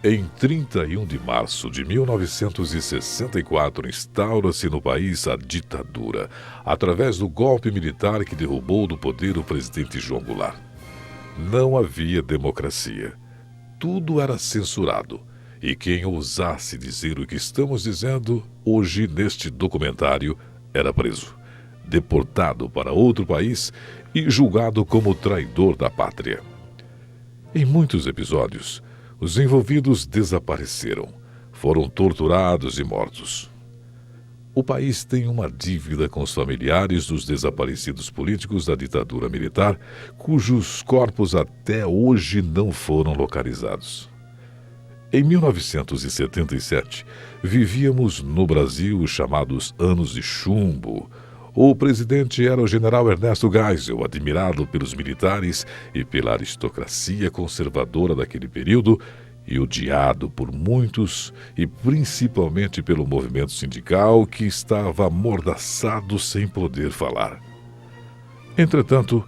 Em 31 de março de 1964, instaura-se no país a ditadura, através do golpe militar que derrubou do poder o presidente João Goulart. Não havia democracia. Tudo era censurado. E quem ousasse dizer o que estamos dizendo hoje neste documentário era preso, deportado para outro país e julgado como traidor da pátria. Em muitos episódios, os envolvidos desapareceram, foram torturados e mortos. O país tem uma dívida com os familiares dos desaparecidos políticos da ditadura militar, cujos corpos até hoje não foram localizados. Em 1977, vivíamos no Brasil os chamados anos de chumbo. O presidente era o general Ernesto Geisel, admirado pelos militares e pela aristocracia conservadora daquele período e odiado por muitos e principalmente pelo movimento sindical que estava amordaçado sem poder falar. Entretanto,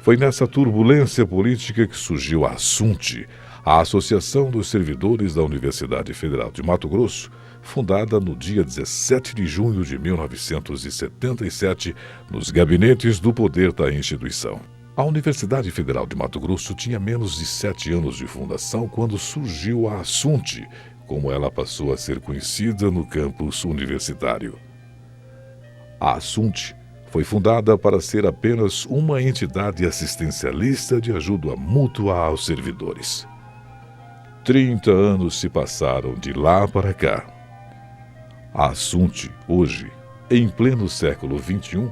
foi nessa turbulência política que surgiu a Assunte, a Associação dos Servidores da Universidade Federal de Mato Grosso, fundada no dia 17 de junho de 1977, nos gabinetes do poder da instituição. A Universidade Federal de Mato Grosso tinha menos de 7 anos de fundação quando surgiu a Assunte, como ela passou a ser conhecida no campus universitário. A Assunte foi fundada para ser apenas uma entidade assistencialista de ajuda mútua aos servidores. 30 anos se passaram de lá para cá. A Assunte, hoje, em pleno século XXI,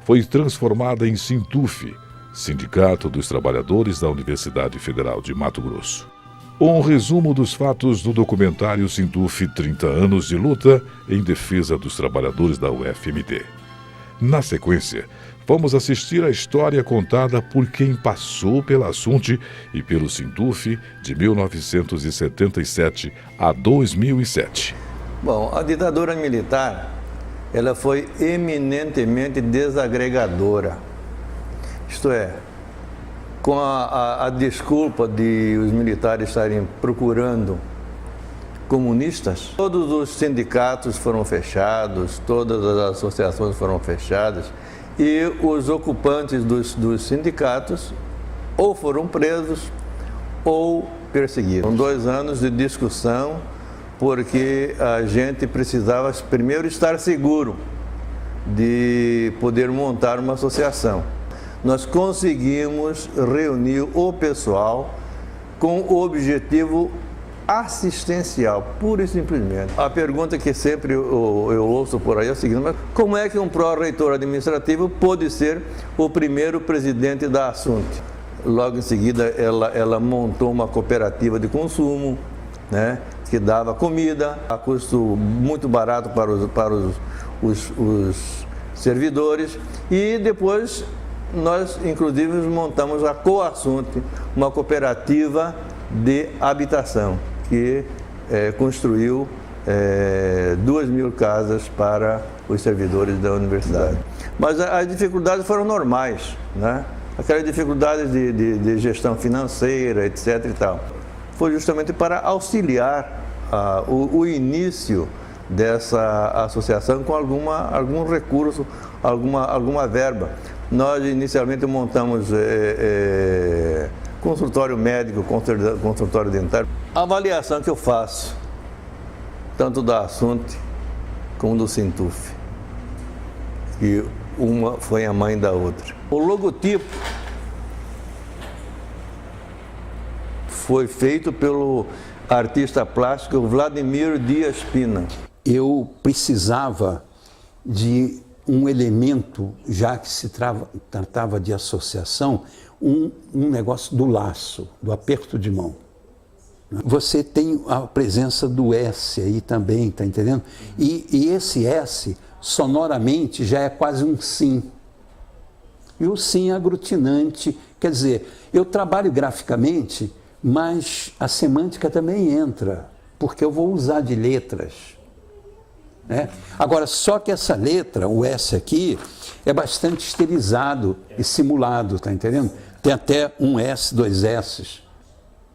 foi transformada em Sintuf, Sindicato dos Trabalhadores da Universidade Federal de Mato Grosso. Um resumo dos fatos do documentário Sintuf 30 anos de luta em defesa dos trabalhadores da UFMT. Na sequência, vamos assistir a história contada por quem passou pela Assunte e pelo Sintuf de 1977 a 2007. Bom, a ditadura militar, ela foi eminentemente desagregadora. Isto é, com a desculpa de os militares estarem procurando comunistas, todos os sindicatos foram fechados, todas as associações foram fechadas e os ocupantes dos sindicatos ou foram presos ou perseguidos. São 2 anos de discussão, porque a gente precisava primeiro estar seguro de poder montar uma associação. Nós conseguimos reunir o pessoal com o objetivo assistencial, pura e simplesmente. A pergunta que sempre eu ouço por aí é a seguinte: mas como é que um pró-reitor administrativo pôde ser o primeiro presidente da Assunte? Logo em seguida, ela montou uma cooperativa de consumo, né, que dava comida a custo muito barato para os servidores, e depois nós, inclusive, montamos a Coassunte, uma cooperativa de habitação, que construiu 2.000 casas para os servidores da universidade. Mas as dificuldades foram normais, né? Aquelas dificuldades de gestão financeira, etc. e tal. Foi justamente para auxiliar o início dessa associação com algum recurso, alguma verba. Nós inicialmente montamos consultório médico, consultório dentário. A avaliação que eu faço, tanto da Assunte como do Sintuf, que uma foi a mãe da outra. O logotipo foi feito pelo artista plástico Vladimir Dias Pina. Eu precisava de um elemento, já que se tratava de associação, um negócio do laço, do aperto de mão. Você tem a presença do S aí também, tá entendendo? E esse S, sonoramente, já é quase um sim. E o sim aglutinante, quer dizer, eu trabalho graficamente, mas a semântica também entra, porque eu vou usar de letras. Né? Agora, só que essa letra, o S aqui, é bastante estilizado e simulado, tá entendendo? Tem até um S, 2 S's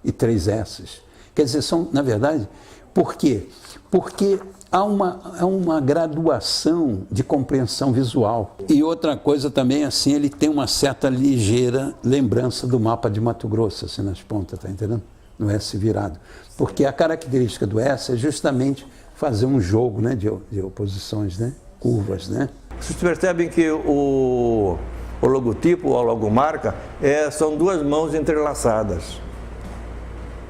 e 3 S's. Quer dizer, são, na verdade, por quê? Porque há uma graduação de compreensão visual. E outra coisa também, assim, ele tem uma certa ligeira lembrança do mapa de Mato Grosso, assim, nas pontas, tá entendendo? No S virado. Porque a característica do S é justamente fazer um jogo, né, de oposições, né, curvas, né? Vocês percebem que o logotipo, a logomarca, são duas mãos entrelaçadas.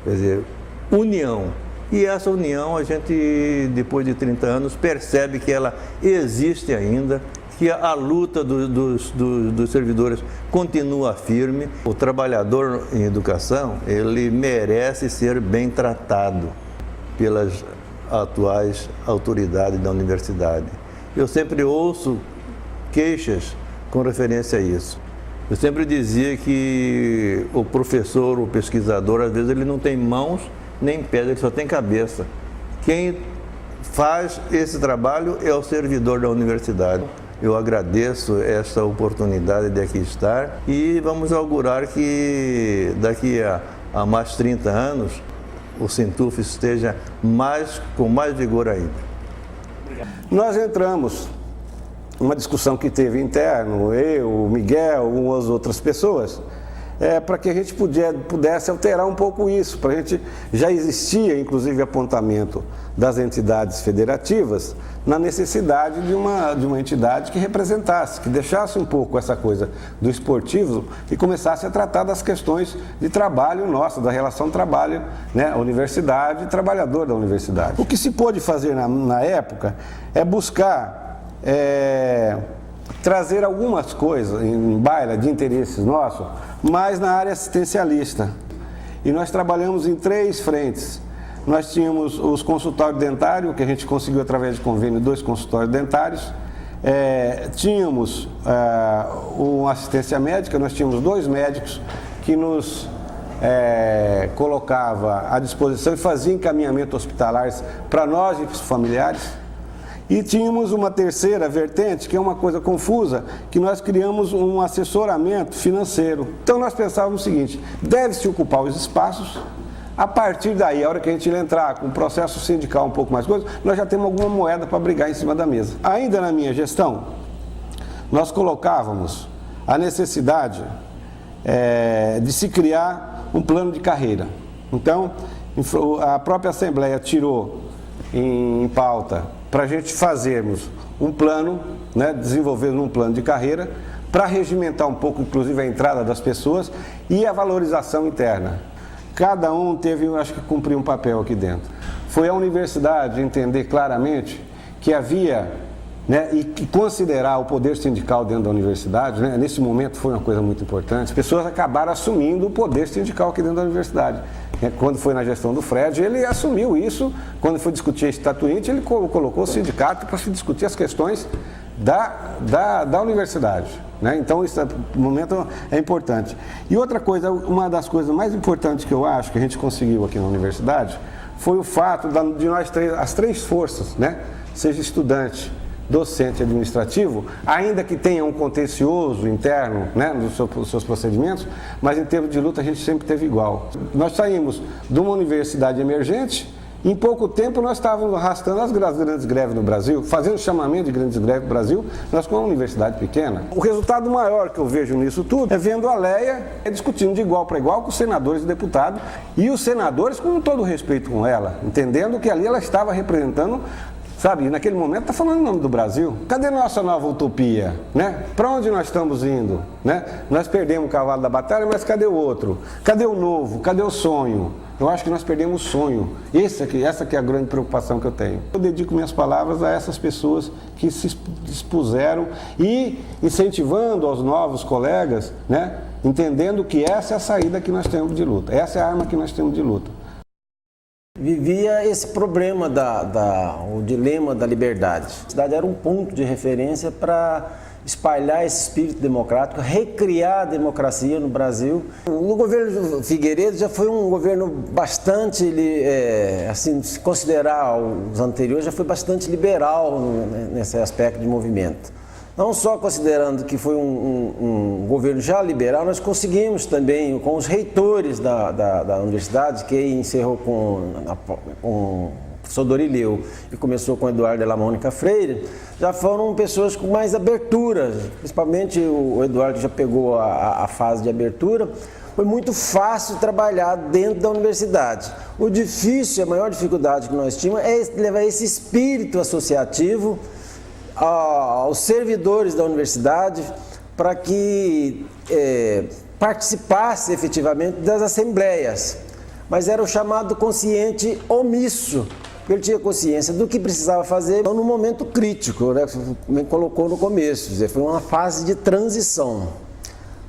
Quer dizer, união. E essa união a gente, depois de 30 anos, percebe que ela existe ainda, que a luta dos servidores continua firme. O trabalhador em educação, ele merece ser bem tratado pelas atuais autoridades da universidade. Eu sempre ouço queixas com referência a isso. Eu sempre dizia que o professor, o pesquisador, às vezes ele não tem mãos nem pés, ele só tem cabeça. Quem faz esse trabalho é o servidor da universidade. Eu agradeço essa oportunidade de aqui estar e vamos augurar que daqui a mais 30 anos o Sintuf esteja com mais vigor ainda. Nós entramos numa discussão que teve interno, eu, o Miguel, umas outras pessoas, para que a gente pudesse alterar um pouco isso. Para a gente, já existia, inclusive, apontamento das entidades federativas na necessidade de uma entidade que representasse, que deixasse um pouco essa coisa do esportivo e começasse a tratar das questões de trabalho nossa, da relação trabalho, né, universidade e trabalhador da universidade. O que se pôde fazer na época é buscar trazer algumas coisas em baila de interesses nossos, mas na área assistencialista. E nós trabalhamos em 3 frentes. Nós tínhamos os consultórios dentários, que a gente conseguiu através de convênio 2 consultórios dentários. Tínhamos uma assistência médica, nós tínhamos 2 médicos que nos colocava à disposição e fazia encaminhamento hospitalares para nós e para os familiares. E tínhamos uma terceira vertente, que é uma coisa confusa, que nós criamos um assessoramento financeiro. Então nós pensávamos o seguinte, deve-se ocupar os espaços, a partir daí, a hora que a gente entrar com o processo sindical um pouco mais coisa, nós já temos alguma moeda para brigar em cima da mesa. Ainda na minha gestão, nós colocávamos a necessidade de se criar um plano de carreira. Então, a própria Assembleia tirou em pauta para a gente fazermos um plano, né, desenvolvendo um plano de carreira, para regimentar um pouco, inclusive, a entrada das pessoas e a valorização interna. Cada um teve, acho que, cumprir um papel aqui dentro. Foi a universidade entender claramente que havia, né, e considerar o poder sindical dentro da universidade, né, nesse momento foi uma coisa muito importante. As pessoas acabaram assumindo o poder sindical aqui dentro da universidade. Quando foi na gestão do Fred, ele assumiu isso. Quando foi discutir a estatuinte, ele colocou o sindicato para se discutir as questões da universidade, né? Então, esse momento é importante. E outra coisa, uma das coisas mais importantes que eu acho que a gente conseguiu aqui na universidade foi o fato de nós as 3 forças, né? Seja estudante, docente e administrativo, ainda que tenha um contencioso interno, né, nos seus procedimentos, mas em termos de luta a gente sempre teve igual. Nós saímos de uma universidade emergente, em pouco tempo nós estávamos arrastando as grandes greves no Brasil, fazendo chamamento de grandes greves no Brasil, nós com uma universidade pequena. O resultado maior que eu vejo nisso tudo é vendo a Leia discutindo de igual para igual com os senadores e deputados, e os senadores com todo o respeito com ela, entendendo que ali ela estava representando. Sabe, naquele momento está falando em nome do Brasil. Cadê nossa nova utopia? Né? Para onde nós estamos indo? Né? Nós perdemos o cavalo da batalha, mas cadê o outro? Cadê o novo? Cadê o sonho? Eu acho que nós perdemos o sonho. Essa que é a grande preocupação que eu tenho. Eu dedico minhas palavras a essas pessoas que se dispuseram e incentivando aos novos colegas, né? Entendendo que essa é a saída que nós temos de luta. Essa é a arma que nós temos de luta. Vivia esse problema, o dilema da liberdade. A cidade era um ponto de referência para espalhar esse espírito democrático, recriar a democracia no Brasil. No governo Figueiredo já foi um governo bastante, assim, se considerar os anteriores, já foi bastante liberal nesse aspecto de movimento. Não só considerando que foi um governo já liberal, nós conseguimos também, com os reitores da universidade, que encerrou com o professor Dorileu e começou com o Eduardo de la Mônica Freire, já foram pessoas com mais abertura, principalmente o Eduardo já pegou a fase de abertura. Foi muito fácil trabalhar dentro da universidade. O difícil, a maior dificuldade que nós tínhamos é levar esse espírito associativo aos servidores da universidade para que participasse efetivamente das assembleias. Mas era o chamado consciente omisso, porque ele tinha consciência do que precisava fazer no momento crítico, né? Como colocou no começo, foi uma fase de transição.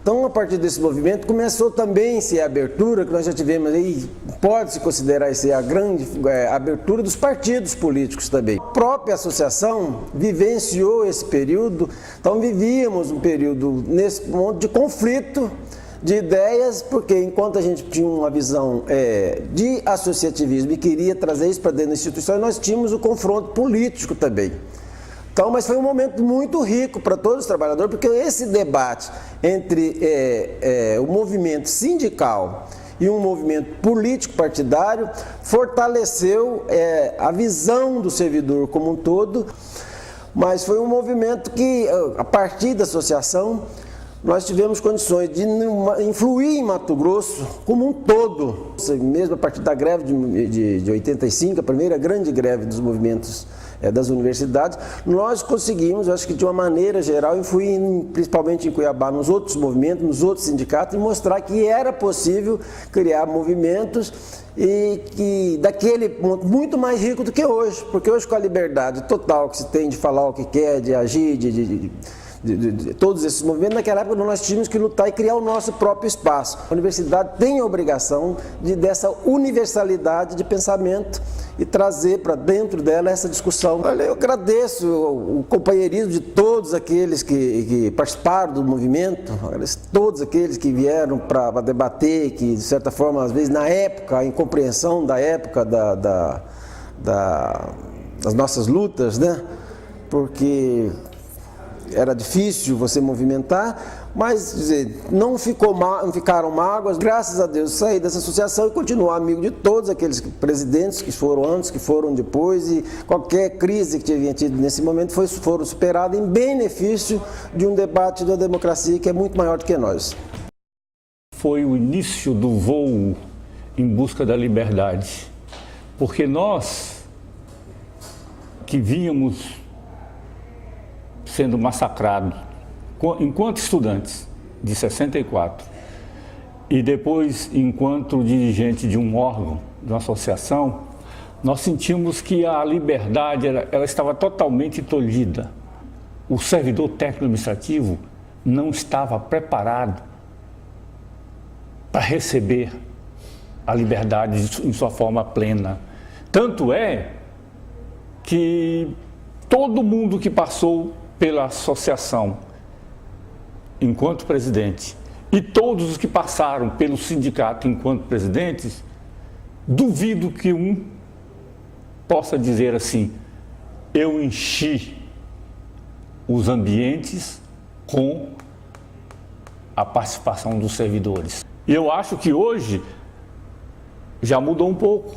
Então, a partir desse movimento, começou também a ser a abertura, que nós já tivemos aí, pode-se considerar ser a grande abertura dos partidos políticos também. A própria associação vivenciou esse período, então vivíamos um período nesse ponto de conflito de ideias, porque enquanto a gente tinha uma visão de associativismo e queria trazer isso para dentro da instituição, nós tínhamos o confronto político também. Então, mas foi um momento muito rico para todos os trabalhadores, porque esse debate entre o movimento sindical e um movimento político-partidário fortaleceu a visão do servidor como um todo, mas foi um movimento que, a partir da associação, nós tivemos condições de influir em Mato Grosso como um todo. Mesmo a partir da greve de 85, a primeira grande greve dos movimentos das universidades, nós conseguimos, acho que de uma maneira geral, influir principalmente em Cuiabá, nos outros movimentos, nos outros sindicatos, e mostrar que era possível criar movimentos e que daquele ponto muito mais rico do que hoje, porque hoje com a liberdade total que se tem de falar o que quer, de agir, de todos esses movimentos, naquela época nós tínhamos que lutar e criar o nosso próprio espaço. A universidade tem a obrigação dessa universalidade de pensamento e trazer para dentro dela essa discussão. Olha, eu agradeço o companheirismo de todos aqueles que participaram do movimento, todos aqueles que vieram para debater, que de certa forma, às vezes na época, a incompreensão da época das nossas lutas, né? Porque era difícil você movimentar, mas dizer, não ficaram mágoas. Graças a Deus saí dessa associação e continuo amigo de todos aqueles presidentes que foram antes, que foram depois, e qualquer crise que tinha tido nesse momento foram superadas em benefício de um debate da democracia que é muito maior do que nós. Foi o início do voo em busca da liberdade, porque nós que vínhamos sendo massacrados enquanto estudantes de 64 e depois enquanto dirigente de um órgão, de uma associação, nós sentimos que a liberdade ela estava totalmente tolhida. O servidor técnico-administrativo não estava preparado para receber a liberdade em sua forma plena. Tanto é que todo mundo que passou pela associação enquanto presidente e todos os que passaram pelo sindicato enquanto presidentes, duvido que um possa dizer assim: eu enchi os ambientes com a participação dos servidores. E eu acho que hoje já mudou um pouco,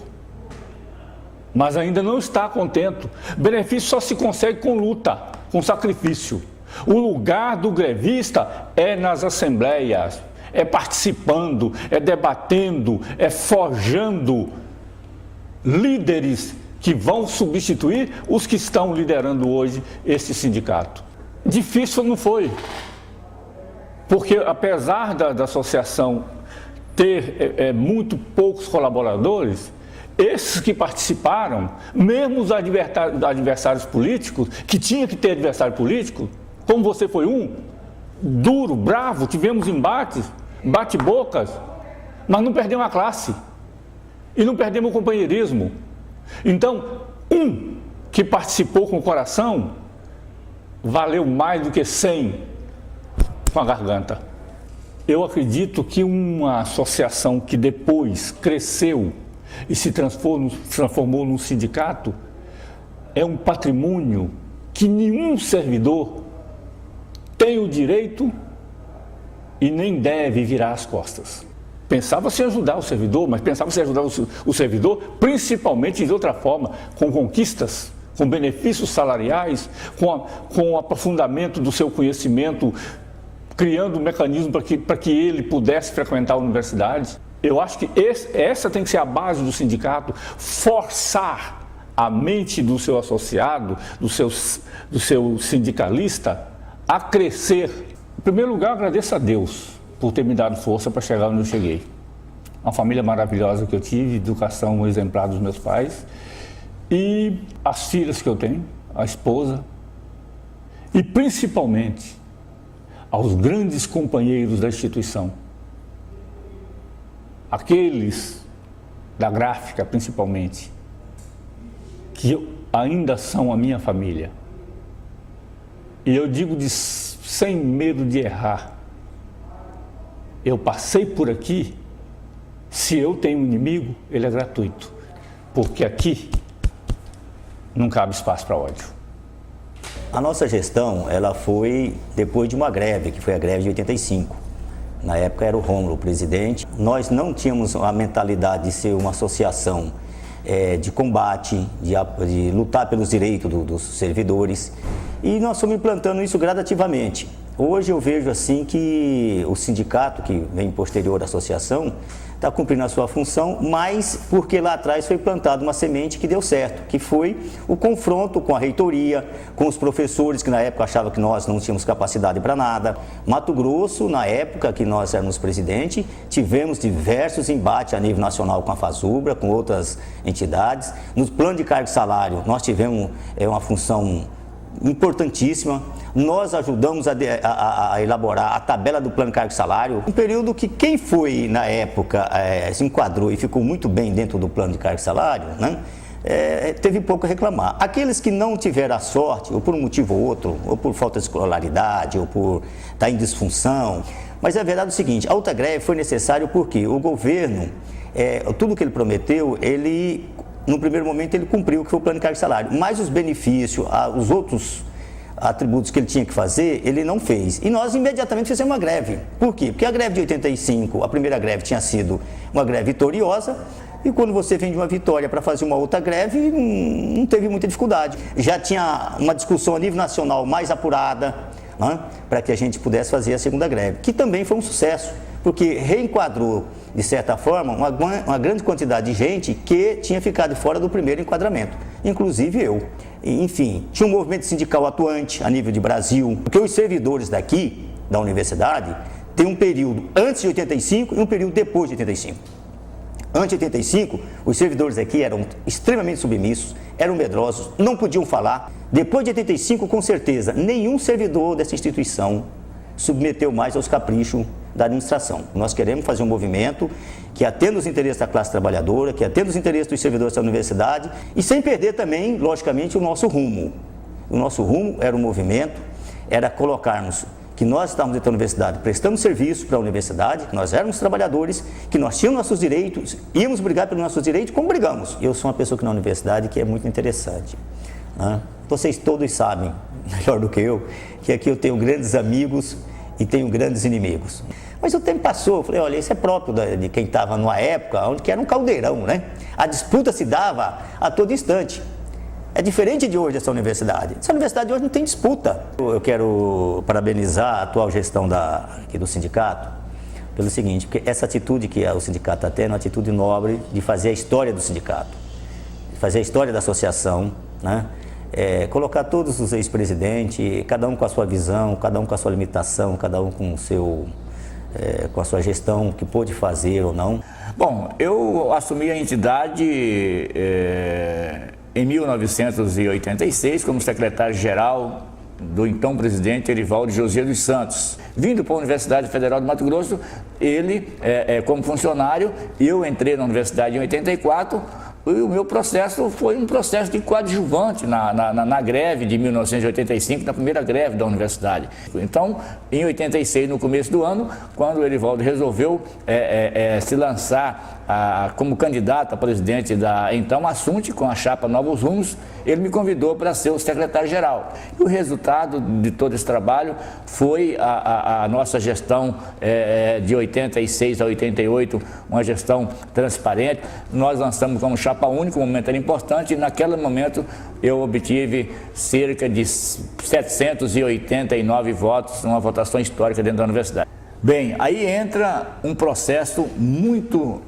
mas ainda não está contente. Benefício só se consegue com luta, com sacrifício. O lugar do grevista é nas assembleias, é participando, é debatendo, é forjando líderes que vão substituir os que estão liderando hoje esse sindicato. Difícil não foi, porque apesar da associação ter muito poucos colaboradores, esses que participaram, mesmo os adversários políticos, que tinha que ter adversário político, como você foi um, duro, bravo, tivemos embates, bate-bocas, mas não perdemos a classe e não perdemos o companheirismo. Então, um que participou com o coração valeu mais do que 100 com a garganta. Eu acredito que uma associação que depois cresceu e se transformou num sindicato é um patrimônio que nenhum servidor tem o direito e nem deve virar as costas. Pensava-se em ajudar o servidor, mas pensava-se em ajudar o servidor principalmente de outra forma, com conquistas, com benefícios salariais, com o aprofundamento do seu conhecimento, criando um mecanismo para que ele pudesse frequentar a universidade. Eu acho que essa tem que ser a base do sindicato, forçar a mente do seu associado, do seu sindicalista, a crescer. Em primeiro lugar, agradeço a Deus por ter me dado força para chegar onde eu cheguei. Uma família maravilhosa que eu tive, educação exemplar dos meus pais, e as filhas que eu tenho, a esposa, e principalmente aos grandes companheiros da instituição. Aqueles da gráfica, principalmente, que ainda são a minha família. E eu digo sem medo de errar, eu passei por aqui, se eu tenho um inimigo, ele é gratuito, porque aqui não cabe espaço para ódio. A nossa gestão, ela foi depois de uma greve, que foi a greve de 85. Na época era o Rômulo o presidente. Nós não tínhamos a mentalidade de ser uma associação de combate, de lutar pelos direitos dos servidores. E nós fomos implantando isso gradativamente. Hoje eu vejo assim que o sindicato, que vem posterior à associação, está cumprindo a sua função, mas porque lá atrás foi plantada uma semente que deu certo, que foi o confronto com a reitoria, com os professores que na época achavam que nós não tínhamos capacidade para nada. Mato Grosso, na época que nós éramos presidente, tivemos diversos embates a nível nacional com a Fazubra, com outras entidades. No plano de cargo e salário, nós tivemos uma função importantíssima. Nós ajudamos a elaborar a tabela do plano de cargo e salário, um período que quem foi na época se enquadrou e ficou muito bem dentro do plano de cargo e salário, né, teve pouco a reclamar. Aqueles que não tiveram a sorte, ou por um motivo ou outro, ou por falta de escolaridade, ou por estar em disfunção, mas a verdade é o seguinte, a outra greve foi necessário porque o governo, tudo que ele prometeu, no primeiro momento ele cumpriu, que foi o plano de cargo e salário, mas os benefícios, os outros atributos que ele tinha que fazer, ele não fez. E nós imediatamente fizemos uma greve. Por quê? Porque a greve de 85, a primeira greve tinha sido uma greve vitoriosa, e quando você vem de uma vitória para fazer uma outra greve, não teve muita dificuldade. Já tinha uma discussão a nível nacional mais apurada, né, para que a gente pudesse fazer a segunda greve, que também foi um sucesso, porque reenquadrou, de certa forma, uma grande quantidade de gente que tinha ficado fora do primeiro enquadramento, inclusive eu. Enfim, tinha um movimento sindical atuante a nível de Brasil, porque os servidores daqui, da universidade, tem um período antes de 85 e um período depois de 85. Antes de 85, os servidores aqui eram extremamente submissos, eram medrosos, não podiam falar. Depois de 85, com certeza, nenhum servidor dessa instituição submeteu mais aos caprichos da administração. Nós queremos fazer um movimento que atenda os interesses da classe trabalhadora, que atenda os interesses dos servidores da universidade e sem perder também, logicamente, o nosso rumo. O nosso rumo era um movimento, era colocarmos que nós estávamos dentro da universidade, prestando serviço para a universidade, que nós éramos trabalhadores, que nós tínhamos nossos direitos, íamos brigar pelos nossos direitos, como brigamos. Eu sou uma pessoa que na universidade que é muito interessante, né? Vocês todos sabem, melhor do que eu, que aqui eu tenho grandes amigos e tenho grandes inimigos. Mas o tempo passou, eu falei, olha, isso é próprio de quem estava numa época onde que era um caldeirão, né? A disputa se dava a todo instante. É diferente de hoje essa universidade. Essa universidade hoje não tem disputa. Eu quero parabenizar a atual gestão aqui do sindicato pelo seguinte, porque essa atitude que o sindicato está tendo é uma atitude nobre de fazer a história do sindicato, de fazer a história da associação, né? Colocar todos os ex-presidentes, cada um com a sua visão, cada um com a sua limitação, cada um com a sua gestão, que pôde fazer ou não. Bom, eu assumi a entidade em 1986 como secretário-geral do então presidente Erivaldo José dos Santos. Vindo para a Universidade Federal de Mato Grosso, ele como funcionário, eu entrei na universidade em 84, e o meu processo foi um processo de coadjuvante na greve de 1985, na primeira greve da universidade. Então, em 86, no começo do ano, quando o Erivaldo resolveu se lançar como candidato a presidente da então Assunte, com a chapa Novos Rumos, ele me convidou para ser o secretário-geral. E o resultado de todo esse trabalho foi a nossa gestão de 86 a 88, uma gestão transparente. Nós lançamos como chapa única, um momento era importante, e naquele momento eu obtive cerca de 789 votos, uma votação histórica dentro da universidade. Bem, aí entra um processo muito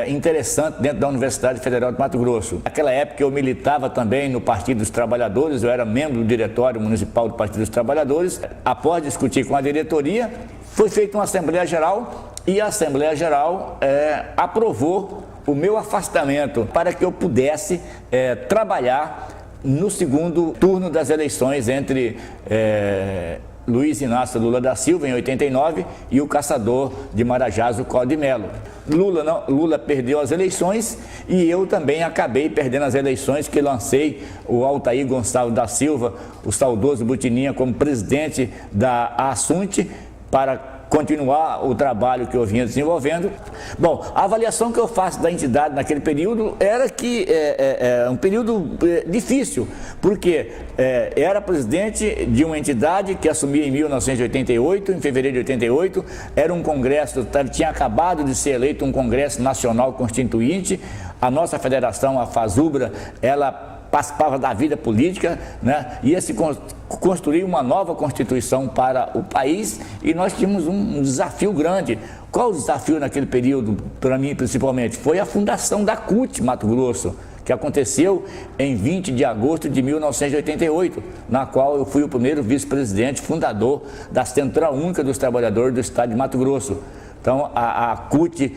interessante dentro da Universidade Federal de Mato Grosso. Naquela época eu militava também no Partido dos Trabalhadores, eu era membro do Diretório Municipal do Partido dos Trabalhadores. Após discutir com a diretoria, foi feita uma Assembleia Geral e a Assembleia Geral aprovou o meu afastamento para que eu pudesse trabalhar no segundo turno das eleições entre Luiz Inácio Lula da Silva, em 89, e o caçador de Marajás, o Collor de Mello. Lula perdeu as eleições e eu também acabei perdendo as eleições, que lancei o Altair Gonçalves da Silva, o saudoso Butininha, como presidente da Assunte, para continuar o trabalho que eu vinha desenvolvendo. Bom, a avaliação que eu faço da entidade naquele período era que um período difícil, porque era presidente de uma entidade que assumia em 1988, em fevereiro de 88, era um congresso, tinha acabado de ser eleito um congresso nacional constituinte, a nossa federação, a FASUBRA, ela participava da vida política, né? Ia-se construir uma nova Constituição para o país e nós tínhamos um desafio grande. Qual o desafio naquele período, para mim principalmente? Foi a fundação da CUT Mato Grosso, que aconteceu em 20 de agosto de 1988, na qual eu fui o primeiro vice-presidente fundador da Central Única dos Trabalhadores do Estado de Mato Grosso. Então, a CUT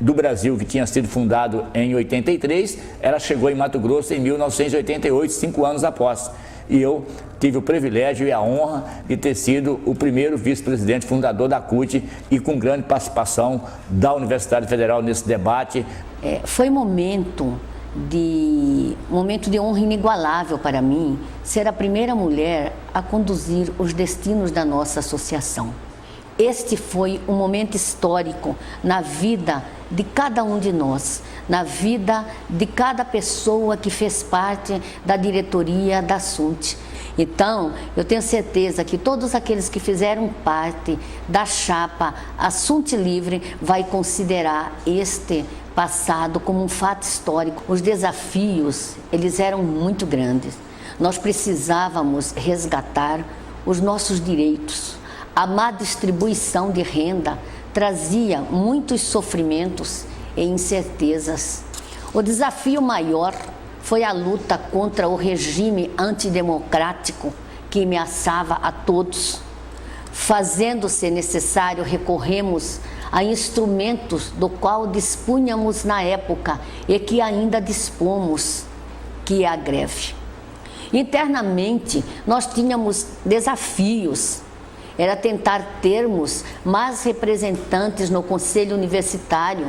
do Brasil, que tinha sido fundado em 83, ela chegou em Mato Grosso em 1988, 5 anos após. E eu tive o privilégio e a honra de ter sido o primeiro vice-presidente fundador da CUT e com grande participação da Universidade Federal nesse debate. Foi um momento de honra inigualável para mim ser a primeira mulher a conduzir os destinos da nossa associação. Este foi um momento histórico na vida de cada um de nós, na vida de cada pessoa que fez parte da diretoria da Assunte. Então, eu tenho certeza que todos aqueles que fizeram parte da chapa Assunte Livre vai considerar este passado como um fato histórico. Os desafios, eles eram muito grandes. Nós precisávamos resgatar os nossos direitos. A má distribuição de renda trazia muitos sofrimentos e incertezas. O desafio maior foi a luta contra o regime antidemocrático que ameaçava a todos. Fazendo-se necessário, recorremos a instrumentos do qual dispunhamos na época e que ainda dispomos, que é a greve. Internamente, nós tínhamos desafios. Era tentar termos mais representantes no Conselho Universitário,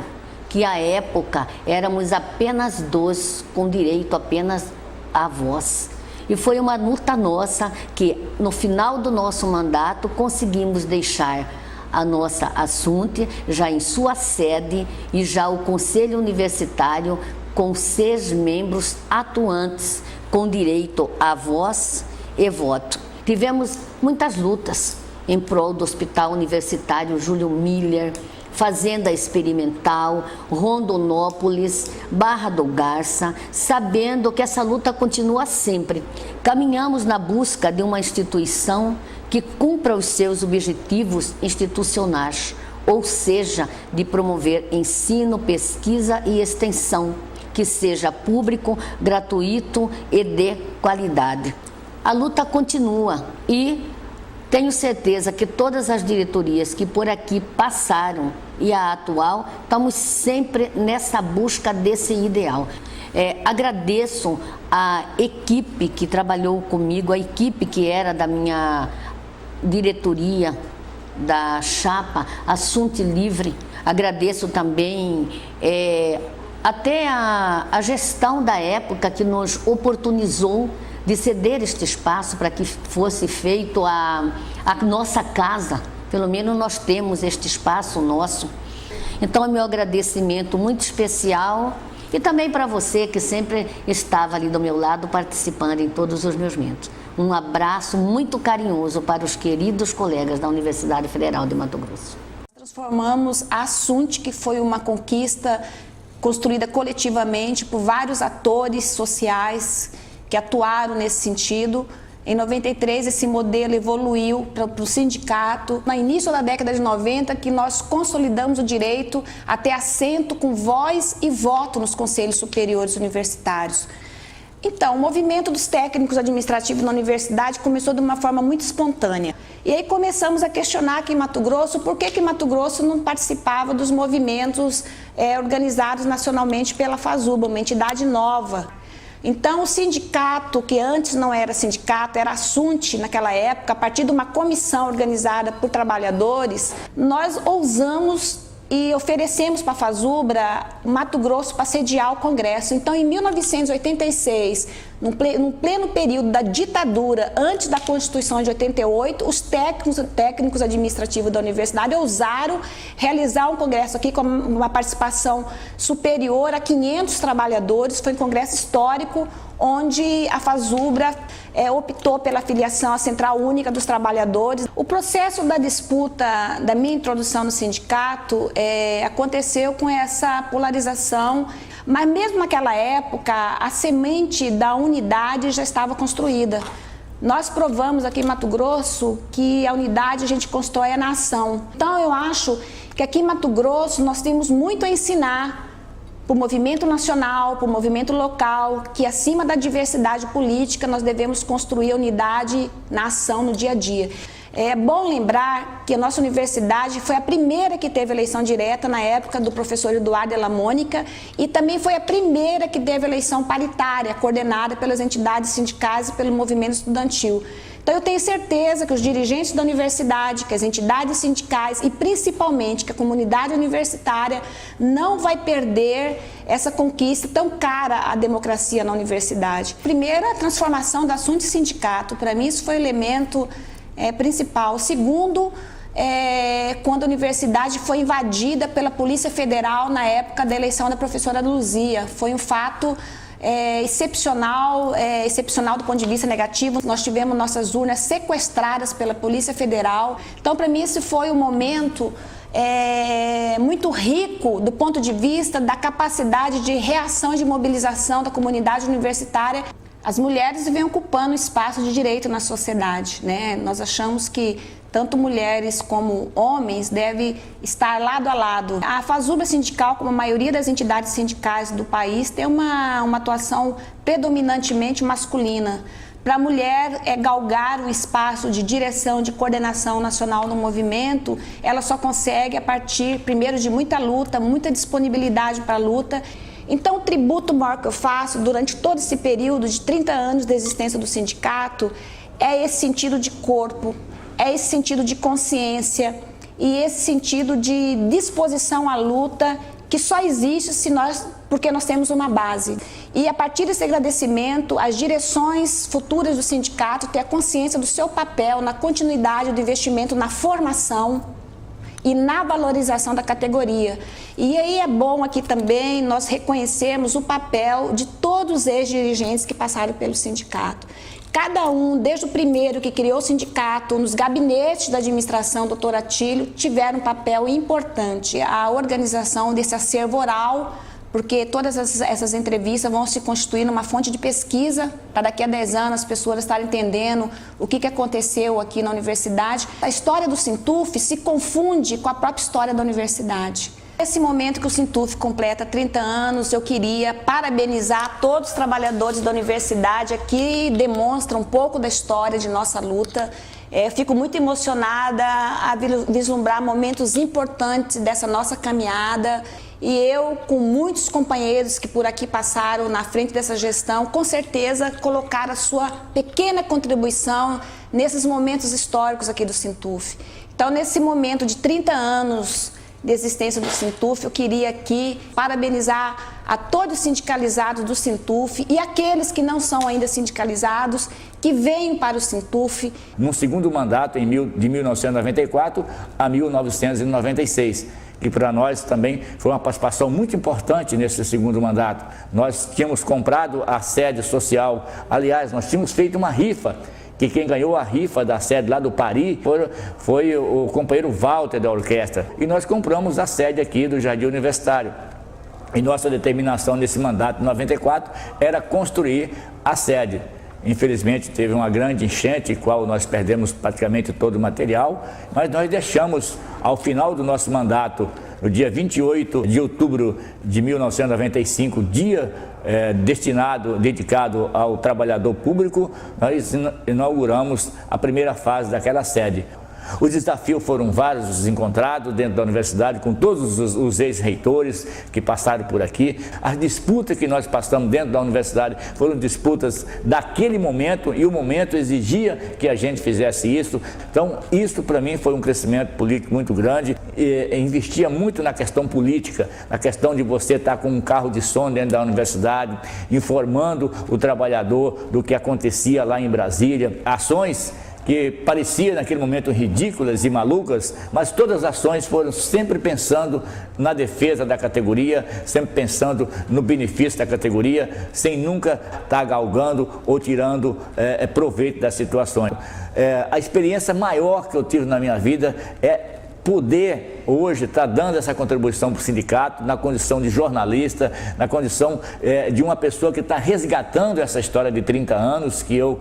que à época éramos apenas 2, com direito apenas à voz. E foi uma luta nossa que, no final do nosso mandato, conseguimos deixar a nossa Assunte já em sua sede e já o Conselho Universitário com 6 membros atuantes, com direito à voz e voto. Tivemos muitas lutas em prol do Hospital Universitário Júlio Miller, Fazenda Experimental, Rondonópolis, Barra do Garça, sabendo que essa luta continua sempre. Caminhamos na busca de uma instituição que cumpra os seus objetivos institucionais, ou seja, de promover ensino, pesquisa e extensão, que seja público, gratuito e de qualidade. A luta continua e tenho certeza que todas as diretorias que por aqui passaram e a atual, estamos sempre nessa busca desse ideal. Agradeço a equipe que trabalhou comigo, a equipe que era da minha diretoria, da chapa Assunte Livre. Agradeço também até a gestão da época que nos oportunizou de ceder este espaço para que fosse feito a nossa casa. Pelo menos nós temos este espaço nosso. Então, é meu agradecimento muito especial e também para você que sempre estava ali do meu lado participando em todos os meus momentos. Um abraço muito carinhoso para os queridos colegas da Universidade Federal de Mato Grosso. Transformamos a Assunte, que foi uma conquista construída coletivamente por vários atores sociais que atuaram nesse sentido. Em 93, esse modelo evoluiu para o sindicato. No início da década de 90, que nós consolidamos o direito a ter assento com voz e voto nos conselhos superiores universitários. Então, o movimento dos técnicos administrativos na universidade começou de uma forma muito espontânea. E aí começamos a questionar aqui em Mato Grosso por que Mato Grosso não participava dos movimentos organizados nacionalmente pela FASUBA, uma entidade nova. Então, o sindicato, que antes não era sindicato, era Assunte naquela época, a partir de uma comissão organizada por trabalhadores, nós ousamos e oferecemos para a FASUBRA Mato Grosso para sediar o Congresso. Então, em 1986, no pleno período da ditadura, antes da Constituição de 88, os técnicos administrativos da universidade ousaram realizar um congresso aqui com uma participação superior a 500 trabalhadores. Foi um congresso histórico, onde a FASUBRA optou pela filiação à Central Única dos Trabalhadores. O processo da disputa da minha introdução no sindicato aconteceu com essa polarização, mas mesmo naquela época a semente da unidade já estava construída. Nós provamos aqui em Mato Grosso que a unidade a gente constrói na ação. Então eu acho que aqui em Mato Grosso nós temos muito a ensinar para o movimento nacional, para o movimento local, que acima da diversidade política nós devemos construir a unidade na ação, no dia a dia. É bom lembrar que a nossa universidade foi a primeira que teve eleição direta na época do professor Eduardo Della Mônica e também foi a primeira que teve eleição paritária, coordenada pelas entidades sindicais e pelo movimento estudantil. Então eu tenho certeza que os dirigentes da universidade, que as entidades sindicais e principalmente que a comunidade universitária não vai perder essa conquista tão cara à democracia na universidade. Primeiro, a transformação do assunto de sindicato, para mim isso foi o elemento principal. Segundo, quando a universidade foi invadida pela Polícia Federal na época da eleição da professora Luzia. Foi um fato excepcional do ponto de vista negativo. Nós tivemos nossas urnas sequestradas pela Polícia Federal. Então, para mim, esse foi um momento muito rico do ponto de vista da capacidade de reação e de mobilização da comunidade universitária. As mulheres vêm ocupando espaço de direito na sociedade, né? Nós achamos que tanto mulheres como homens devem estar lado a lado. A FASUBRA sindical, como a maioria das entidades sindicais do país, tem uma atuação predominantemente masculina. Para a mulher galgar um espaço de direção, de coordenação nacional no movimento, ela só consegue a partir, primeiro, de muita luta, muita disponibilidade para a luta. Então, o tributo maior que eu faço durante todo esse período de 30 anos de existência do sindicato é esse sentido de corpo, é esse sentido de consciência e esse sentido de disposição à luta que só existe porque nós temos uma base. E a partir desse agradecimento, as direções futuras do sindicato têm a consciência do seu papel na continuidade do investimento na formação e na valorização da categoria. E aí é bom aqui também nós reconhecermos o papel de todos os ex-dirigentes que passaram pelo sindicato. Cada um, desde o primeiro que criou o sindicato, nos gabinetes da administração, doutor Atílio, tiveram um papel importante. A organização desse acervo oral, porque todas essas entrevistas vão se constituir numa fonte de pesquisa para daqui a 10 anos as pessoas estarem entendendo o que aconteceu aqui na universidade. A história do Sintuf se confunde com a própria história da universidade. Nesse momento que o Sintuf completa 30 anos, eu queria parabenizar todos os trabalhadores da universidade aqui, demonstram um pouco da história de nossa luta. Fico muito emocionada a vislumbrar momentos importantes dessa nossa caminhada. E eu, com muitos companheiros que por aqui passaram na frente dessa gestão, com certeza colocaram a sua pequena contribuição nesses momentos históricos aqui do Sintuf. Então, nesse momento de 30 anos de existência do Sintuf, eu queria aqui parabenizar a todos os sindicalizados do Sintuf e aqueles que não são ainda sindicalizados, que vêm para o Sintuf. No segundo mandato, de 1994 a 1996. que para nós também foi uma participação muito importante nesse segundo mandato. Nós tínhamos comprado a sede social, aliás, nós tínhamos feito uma rifa, que quem ganhou a rifa da sede lá do Paris foi o companheiro Walter da orquestra. E nós compramos a sede aqui do Jardim Universitário. E nossa determinação nesse mandato de 94 era construir a sede. Infelizmente teve uma grande enchente, qual nós perdemos praticamente todo o material, mas nós deixamos ao final do nosso mandato, no dia 28 de outubro de 1995, dia dedicado ao trabalhador público, nós inauguramos a primeira fase daquela sede. Os desafios foram vários encontrados dentro da universidade, com todos os ex-reitores que passaram por aqui. As disputas que nós passamos dentro da universidade foram disputas daquele momento, e o momento exigia que a gente fizesse isso. Então, isso para mim foi um crescimento político muito grande, e investia muito na questão política, na questão de você estar com um carro de som dentro da universidade, informando o trabalhador do que acontecia lá em Brasília. Ações que pareciam naquele momento ridículas e malucas, mas todas as ações foram sempre pensando na defesa da categoria, sempre pensando no benefício da categoria, sem nunca estar galgando ou tirando proveito das situações. A experiência maior que eu tive na minha vida é poder hoje estar dando essa contribuição para o sindicato, na condição de jornalista, na condição de uma pessoa que está resgatando essa história de 30 anos, que eu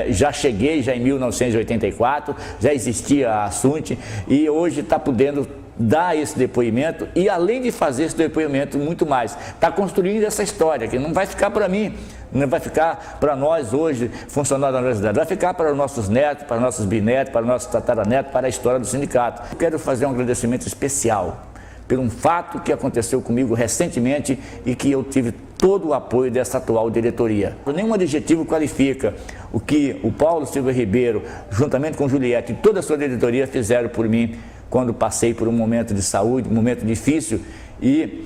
já cheguei já em 1984, já existia a Assunte, e hoje está podendo dar esse depoimento, e além de fazer esse depoimento, muito mais, está construindo essa história, que não vai ficar para mim, não vai ficar para nós hoje, funcionários da universidade, vai ficar para os nossos netos, para os nossos bisnetos, para os nossos tataranetos, para a história do sindicato. Eu quero fazer um agradecimento especial por um fato que aconteceu comigo recentemente e que eu tive todo o apoio dessa atual diretoria. Nenhum adjetivo qualifica o que o Paulo Silva Ribeiro, juntamente com Juliette e toda a sua diretoria, fizeram por mim quando passei por um momento de saúde, um momento difícil, e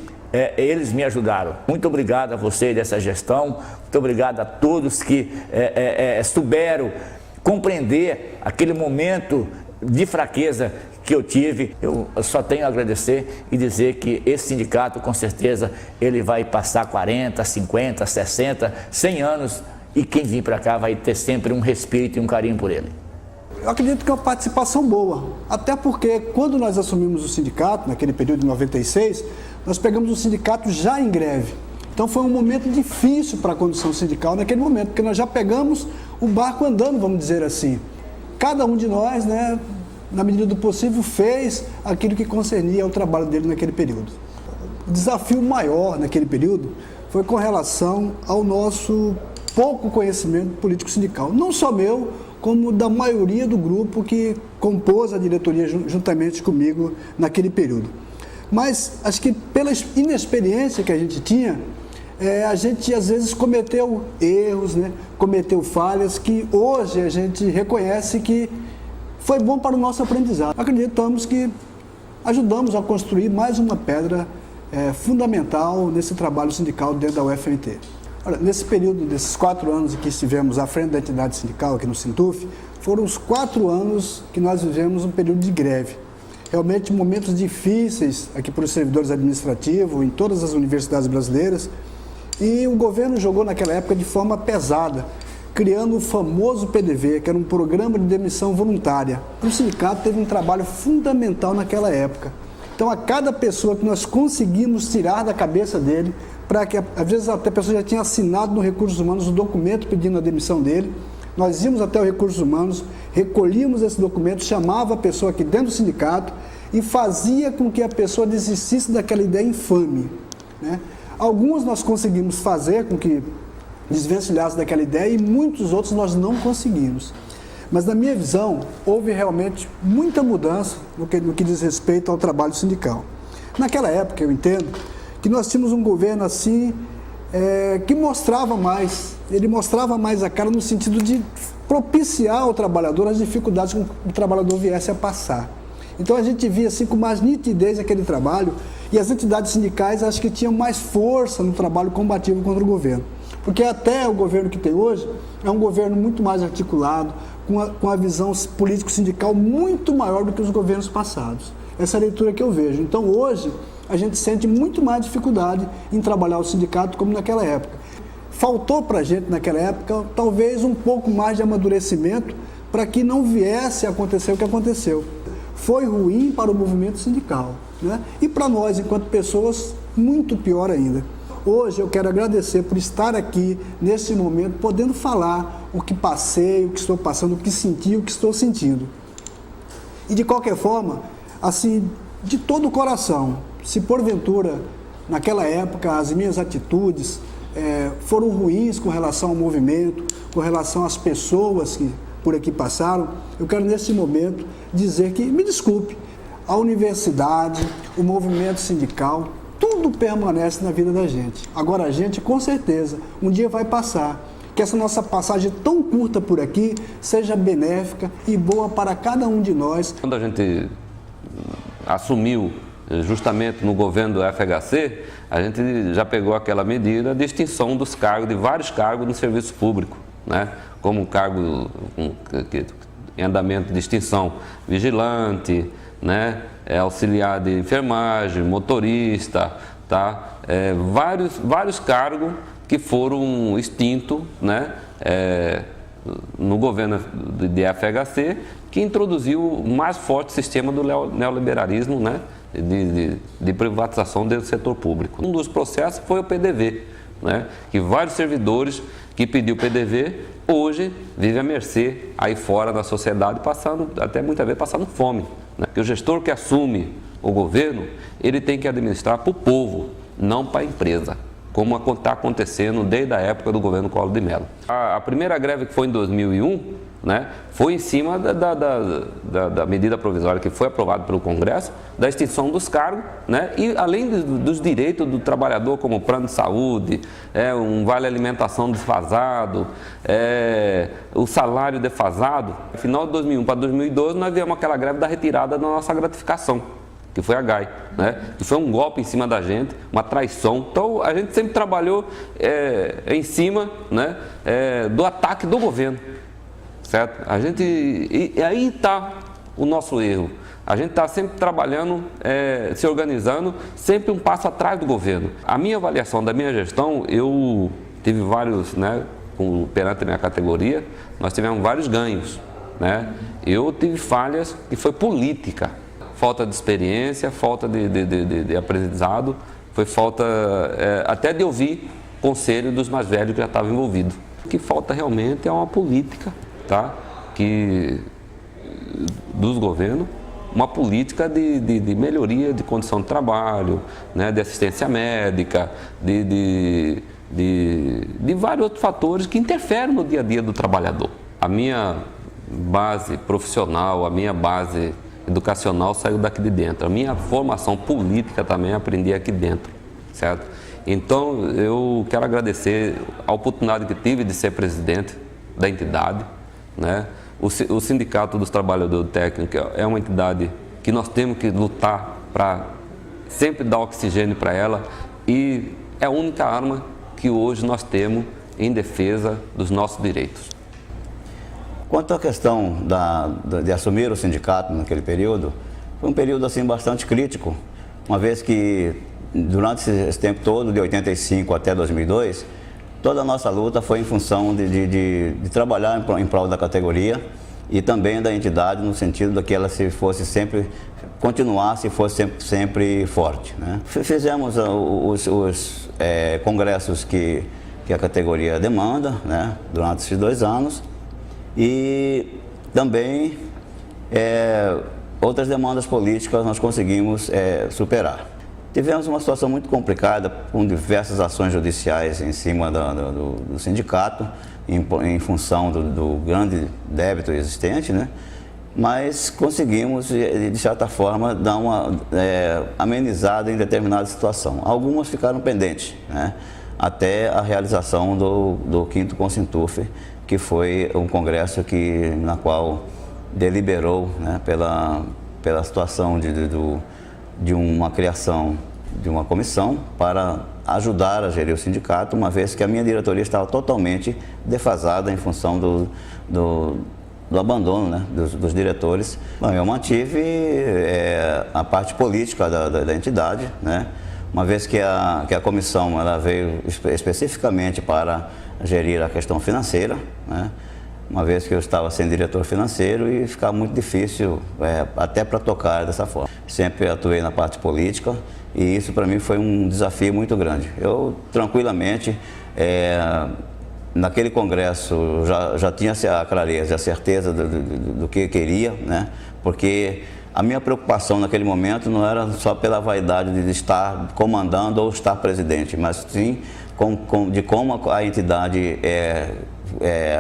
eles me ajudaram. Muito obrigado a você dessa gestão, muito obrigado a todos que souberam compreender aquele momento de fraqueza que eu tive. Eu só tenho a agradecer e dizer que esse sindicato, com certeza, ele vai passar 40, 50, 60, 100 anos, e quem vir para cá vai ter sempre um respeito e um carinho por ele. Eu acredito que é uma participação boa, até porque quando nós assumimos o sindicato, naquele período de 96, nós pegamos o sindicato já em greve. Então foi um momento difícil para a condução sindical naquele momento, porque nós já pegamos o barco andando, vamos dizer assim. Cada um de nós, né, na medida do possível, fez aquilo que concernia ao trabalho dele naquele período. O desafio maior naquele período foi com relação ao nosso pouco conhecimento político sindical, não só meu, como da maioria do grupo que compôs a diretoria juntamente comigo naquele período. Mas acho que pela inexperiência que a gente tinha, a gente às vezes cometeu erros, né? Cometeu falhas que hoje a gente reconhece que foi bom para o nosso aprendizado. Acreditamos que ajudamos a construir mais uma pedra fundamental nesse trabalho sindical dentro da UFMT. Olha, nesse período, desses 4 anos em que estivemos à frente da entidade sindical aqui no Sintuf, foram os 4 anos que nós vivemos um período de greve. Realmente momentos difíceis aqui para os servidores administrativos, em todas as universidades brasileiras, e o governo jogou naquela época de forma pesada, criando o famoso PDV, que era um programa de demissão voluntária. O sindicato teve um trabalho fundamental naquela época. Então, a cada pessoa que nós conseguimos tirar da cabeça dele, para que, às vezes, até a pessoa já tinha assinado no Recursos Humanos o documento pedindo a demissão dele, nós íamos até o Recursos Humanos, recolhíamos esse documento, chamava a pessoa aqui dentro do sindicato e fazia com que a pessoa desistisse daquela ideia infame, né? Alguns nós conseguimos fazer com que desvencilhasse daquela ideia e muitos outros nós não conseguimos. Mas, na minha visão, houve realmente muita mudança no que diz respeito ao trabalho sindical. Naquela época, eu entendo que nós tínhamos um governo assim, que mostrava mais, ele mostrava mais a cara no sentido de propiciar ao trabalhador as dificuldades que o trabalhador viesse a passar. Então a gente via assim com mais nitidez aquele trabalho, e as entidades sindicais acho que tinham mais força no trabalho combativo contra o governo. Porque até o governo que tem hoje é um governo muito mais articulado, com a visão político-sindical muito maior do que os governos passados. Essa é a leitura que eu vejo. Então, hoje, a gente sente muito mais dificuldade em trabalhar o sindicato como naquela época. Faltou para a gente, naquela época, talvez um pouco mais de amadurecimento para que não viesse a acontecer o que aconteceu. Foi ruim para o movimento sindical, né? E para nós, enquanto pessoas, muito pior ainda. Hoje eu quero agradecer por estar aqui, nesse momento, podendo falar o que passei, o que estou passando, o que senti, o que estou sentindo. E de qualquer forma, assim, de todo o coração, se porventura, naquela época, as minhas atitudes foram ruins com relação ao movimento, com relação às pessoas que por aqui passaram, eu quero nesse momento dizer que, me desculpe, a universidade, o movimento sindical, tudo permanece na vida da gente. Agora a gente, com certeza, um dia vai passar. Que essa nossa passagem tão curta por aqui seja benéfica e boa para cada um de nós. Quando a gente assumiu justamente no governo do FHC, a gente já pegou aquela medida de extinção dos cargos, de vários cargos no serviço público, né? Como cargo em andamento de extinção, vigilante, né? Auxiliar de enfermagem, motorista, tá? Vários cargos que foram extintos, né? No governo de FHC, que introduziu o mais forte sistema do neoliberalismo, né? De privatização do setor público. Um dos processos foi o PDV, né? Que vários servidores que pediu PDV hoje vivem à mercê aí fora da sociedade, até muitas vezes passando fome, né? Porque o gestor que assume o governo, ele tem que administrar para o povo, não para a empresa, como está acontecendo desde a época do governo Collor de Mello. A primeira greve, que foi em 2001, né, foi em cima da medida provisória que foi aprovada pelo Congresso, da extinção dos cargos, né, e além dos direitos do trabalhador, como plano de saúde, um vale alimentação desfasado, o salário defasado. No final de 2001 para 2012, nós viemos aquela greve da retirada da nossa gratificação, que foi a GAI, né? Que foi um golpe em cima da gente, uma traição. Então, a gente sempre trabalhou em cima, né, do ataque do governo, certo? E aí está o nosso erro. A gente está sempre trabalhando, se organizando, sempre um passo atrás do governo. A minha avaliação da minha gestão, eu tive vários, né, perante a minha categoria, nós tivemos vários ganhos, né? Eu tive falhas que foi política. Falta de experiência, falta de aprendizado, foi falta até de ouvir conselho dos mais velhos que já estavam envolvidos. O que falta realmente é uma política, tá? Dos governos, uma política de melhoria de condição de trabalho, né? De assistência médica, de vários outros fatores que interferem no dia a dia do trabalhador. A minha base profissional, a minha base educacional saiu daqui de dentro. A minha formação política também aprendi aqui dentro, certo? Então, eu quero agradecer a oportunidade que tive de ser presidente da entidade, né? O Sindicato dos Trabalhadores Técnicos é uma entidade que nós temos que lutar para sempre dar oxigênio para ela, e é a única arma que hoje nós temos em defesa dos nossos direitos. Quanto à questão de assumir o sindicato naquele período, foi um período assim bastante crítico, uma vez que durante esse tempo todo, de 85 até 2002, toda a nossa luta foi em função de trabalhar em prol da categoria e também da entidade, no sentido de que ela continuasse e fosse sempre forte, né? Fizemos os congressos que a categoria demanda, né, durante esses 2 anos. E também outras demandas políticas nós conseguimos superar. Tivemos uma situação muito complicada, com diversas ações judiciais em cima do sindicato, em função do grande débito existente, né? Mas conseguimos, de certa forma, dar uma amenizada em determinada situação. Algumas ficaram pendentes, né? Até a realização do 5º Consinturf, que foi um congresso na qual deliberou, né, pela situação de uma criação de uma comissão para ajudar a gerir o sindicato, uma vez que a minha diretoria estava totalmente defasada em função do abandono, né, dos diretores. Bom, eu mantive a parte política da entidade, né, uma vez que a comissão ela veio especificamente para gerir a questão financeira, né, uma vez que eu estava sem diretor financeiro e ficava muito difícil até para tocar dessa forma. Sempre atuei na parte política e isso para mim foi um desafio muito grande. Eu tranquilamente, naquele congresso, já tinha a clareza, a certeza do que eu queria, né? Porque a minha preocupação naquele momento não era só pela vaidade de estar comandando ou estar presidente, mas sim de como a entidade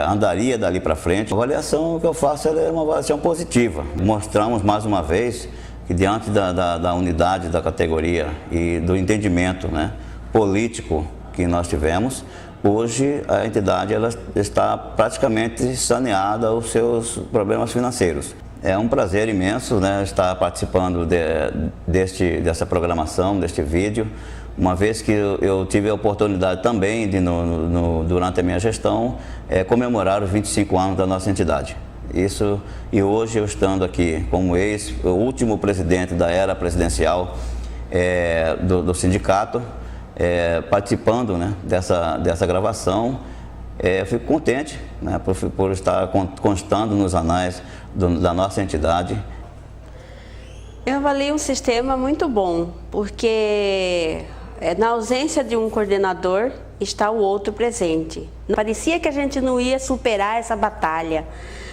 andaria dali para frente. A avaliação que eu faço é uma avaliação positiva. Mostramos mais uma vez que diante da unidade da categoria e do entendimento, né, político que nós tivemos, hoje a entidade ela está praticamente saneada os seus problemas financeiros. É um prazer imenso, né, estar participando dessa programação, deste vídeo, uma vez que eu tive a oportunidade também de, durante a minha gestão, comemorar os 25 anos da nossa entidade. Isso, e hoje eu estando aqui como o último presidente da era presidencial do sindicato, participando, né, dessa gravação, fico contente, né, por estar constando nos anais da nossa entidade. Eu avalio um sistema muito bom, porque na ausência de um coordenador está o outro presente. Parecia que a gente não ia superar essa batalha,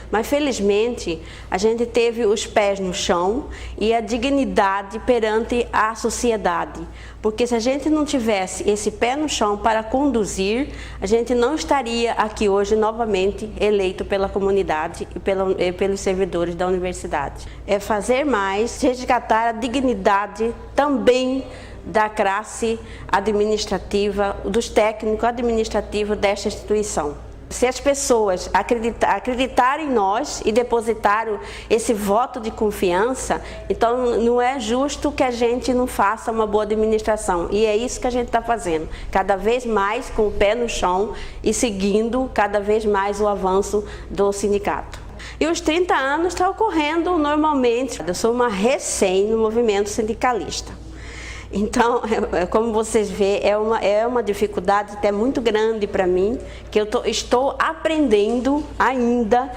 mas felizmente a gente teve os pés no chão e a dignidade perante a sociedade. Porque se a gente não tivesse esse pé no chão para conduzir, a gente não estaria aqui hoje novamente eleito pela comunidade e pelos servidores da universidade. É fazer mais, resgatar a dignidade também da classe administrativa, dos técnicos administrativos desta instituição. Se as pessoas acreditarem em nós e depositaram esse voto de confiança, então não é justo que a gente não faça uma boa administração. E é isso que a gente está fazendo, cada vez mais com o pé no chão e seguindo cada vez mais o avanço do sindicato. E os 30 anos estão ocorrendo normalmente. Eu sou uma recém no movimento sindicalista. Então, como vocês veem, é uma dificuldade até muito grande para mim, que eu estou aprendendo ainda,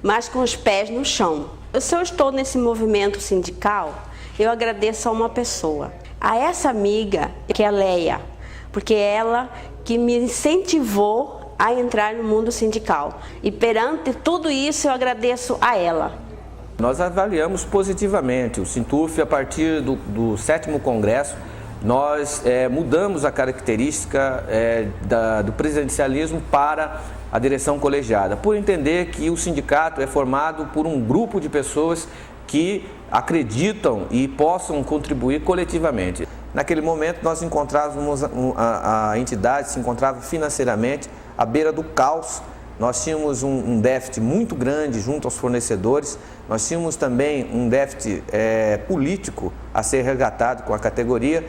mas com os pés no chão. Se eu estou nesse movimento sindical, eu agradeço a uma pessoa, a essa amiga, que é a Leia, porque é ela que me incentivou a entrar no mundo sindical. E perante tudo isso, eu agradeço a ela. Nós avaliamos positivamente o Sintuf. A partir do 7º Congresso, nós mudamos a característica do presidencialismo para a direção colegiada, por entender que o sindicato é formado por um grupo de pessoas que acreditam e possam contribuir coletivamente. Naquele momento, nós encontrávamos, a entidade se encontrava financeiramente à beira do caos. Nós tínhamos um déficit muito grande junto aos fornecedores, nós tínhamos também um déficit político a ser resgatado com a categoria.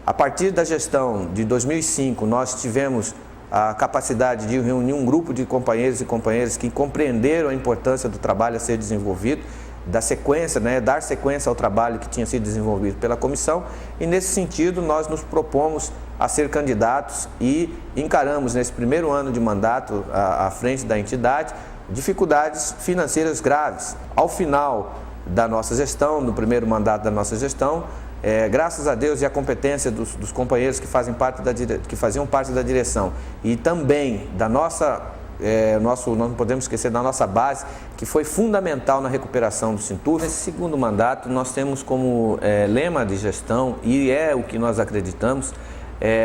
A partir da gestão de 2005, nós tivemos a capacidade de reunir um grupo de companheiros e companheiras que compreenderam a importância do trabalho a ser desenvolvido, dar sequência ao trabalho que tinha sido desenvolvido pela comissão, e nesse sentido nós nos propomos a ser candidatos e encaramos nesse primeiro ano de mandato à frente da entidade dificuldades financeiras graves. Ao final da nossa gestão, no primeiro mandato da nossa gestão, graças a Deus e à competência dos companheiros que faziam parte da direção e também da nossa nós não podemos esquecer da nossa base, que foi fundamental na recuperação do Sintuf. Nesse segundo mandato, nós temos como lema de gestão, e é o que nós acreditamos,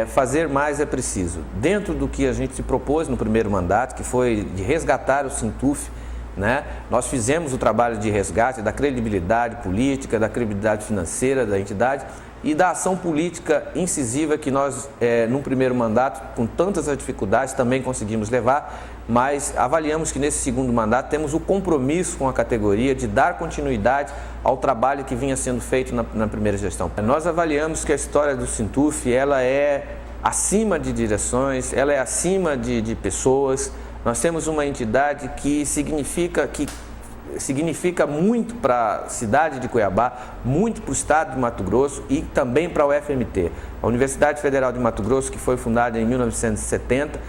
fazer mais é preciso. Dentro do que a gente se propôs no primeiro mandato, que foi de resgatar o Sintuf, né? Nós fizemos o trabalho de resgate da credibilidade política, da credibilidade financeira da entidade e da ação política incisiva que nós, num primeiro mandato, com tantas dificuldades, também conseguimos levar, mas avaliamos que nesse segundo mandato temos o compromisso com a categoria de dar continuidade ao trabalho que vinha sendo feito na primeira gestão. Nós avaliamos que a história do Sintuf, ela é acima de direções, ela é acima de pessoas. Nós temos uma entidade que significa que significa muito para a cidade de Cuiabá, muito para o estado de Mato Grosso e também para o UFMT. A Universidade Federal de Mato Grosso, que foi fundada em 1970,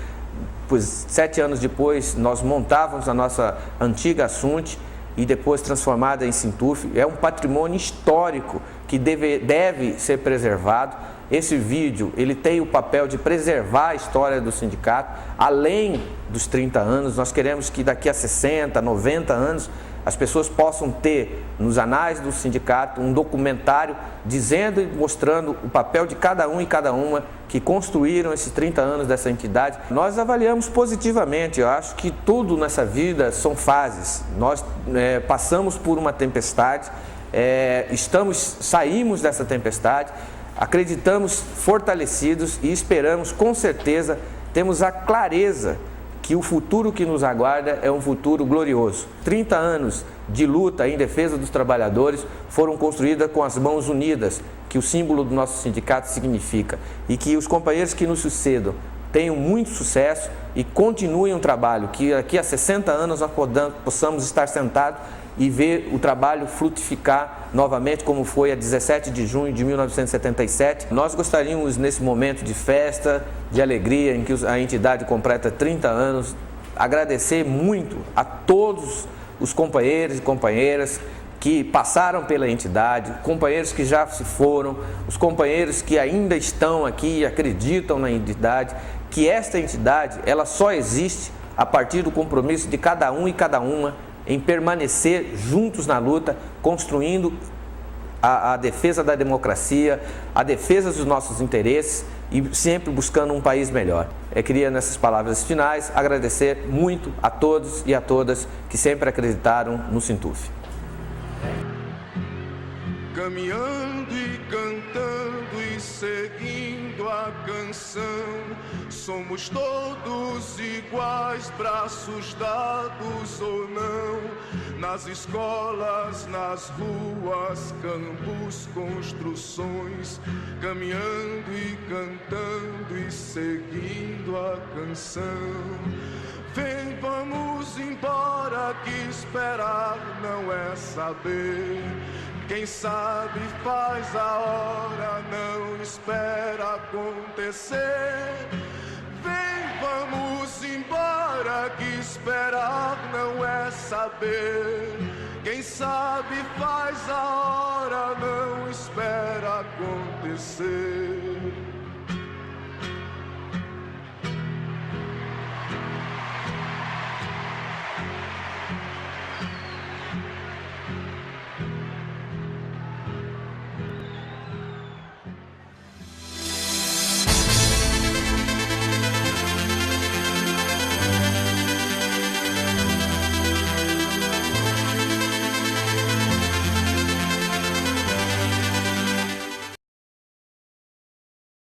pois 7 anos depois nós montávamos a nossa antiga Assunte e depois transformada em Sintuf, é um patrimônio histórico que deve ser preservado. Esse vídeo, ele tem o papel de preservar a história do sindicato, além dos 30 anos. Nós queremos que daqui a 60, 90 anos, as pessoas possam ter, nos anais do sindicato, um documentário dizendo e mostrando o papel de cada um e cada uma que construíram esses 30 anos dessa entidade. Nós avaliamos positivamente. Eu acho que tudo nessa vida são fases. Nós passamos por uma tempestade, saímos dessa tempestade, acreditamos fortalecidos e esperamos, com certeza, temos a clareza que o futuro que nos aguarda é um futuro glorioso. 30 anos de luta em defesa dos trabalhadores foram construídas com as mãos unidas, que o símbolo do nosso sindicato significa, e que os companheiros que nos sucedam tenham muito sucesso e continuem o trabalho, que daqui a 60 anos nós possamos estar sentados e ver o trabalho frutificar novamente, como foi a 17 de junho de 1977. Nós gostaríamos, nesse momento de festa, de alegria, em que a entidade completa 30 anos, agradecer muito a todos os companheiros e companheiras que passaram pela entidade, companheiros que já se foram, os companheiros que ainda estão aqui e acreditam na entidade, que esta entidade ela só existe a partir do compromisso de cada um e cada uma em permanecer juntos na luta, construindo a defesa da democracia, a defesa dos nossos interesses e sempre buscando um país melhor. Eu queria, nessas palavras finais, agradecer muito a todos e a todas que sempre acreditaram no Sintuf. Caminhando e cantando e seguindo a canção, somos todos iguais, braços dados ou não, nas escolas, nas ruas, campos, construções, caminhando e cantando e seguindo a canção. Vem, vamos embora, que esperar não é saber. Quem sabe faz a hora, não espera acontecer. Vem, vamos embora, que esperar não é saber. Quem sabe faz a hora, não espera acontecer.